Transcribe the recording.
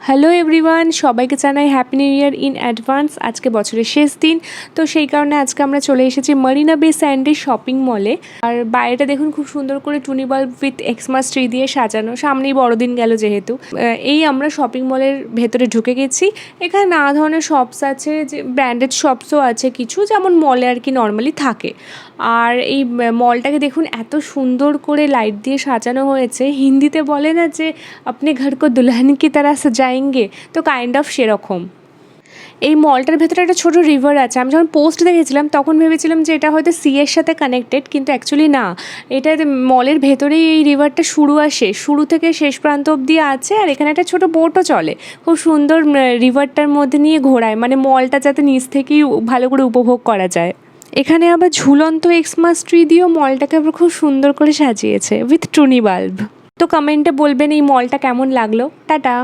Hello everyone, সবাইকে জানাই happy new year in advance. আজকে বছরের শেষ দিন, তো সেই কারণে আজকে আমরা চলে এসেছি মারিনা বে স্যান্ডের শপিং মলে। আর বাইরেটা দেখুন, খুব সুন্দর করে টুনি বাল্ব উইথ এক্সমাস ট্রি দিয়ে সাজানো। সামনেই বড়দিন গেল যেহেতু। এই আমরা শপিং মলের ভেতরে ঢুকে গেছি। এখানে নানা ধরনের শপস আছে, যে ব্র্যান্ডেড শপসও আছে কিছু, যেমন মলে আর কি নর্মালি থাকে। আর এই মলটাকে দেখুন, এত সুন্দর করে লাইট দিয়ে সাজানো হয়েছে। হিন্দিতে বলে না যে আপনি ঘর কো দুলহান কি তারা সাজায়েঙ্গে, তো কাইন্ড অফ সেরকম। এই মলটার ভেতরে একটা ছোটো রিভার আছে। আমি যখন পোস্ট দেখেছিলাম তখন ভেবেছিলাম যে এটা হয়তো সিয়ের সাথে কানেক্টেড, কিন্তু অ্যাকচুয়ালি না। এটা মলের ভেতরেই এই রিভারটা শুরু থেকে শেষ প্রান্ত অবধি আছে। আর এখানে একটা ছোটো বোটও চলে, খুব সুন্দর রিভারটার মধ্যে নিয়ে ঘোরায়, মানে মলটা যাতে নিচ থেকেই ভালো করে উপভোগ করা যায়। এখানে আবার ঝুলন্ত এক্সমাস ট্রি দিয়েও মলটাকে আবার খুব সুন্দর করে সাজিয়েছে উইথ টুনি বাল্ব। তো কমেন্টে বলবেন এই মলটা কেমন লাগলো। টাটা।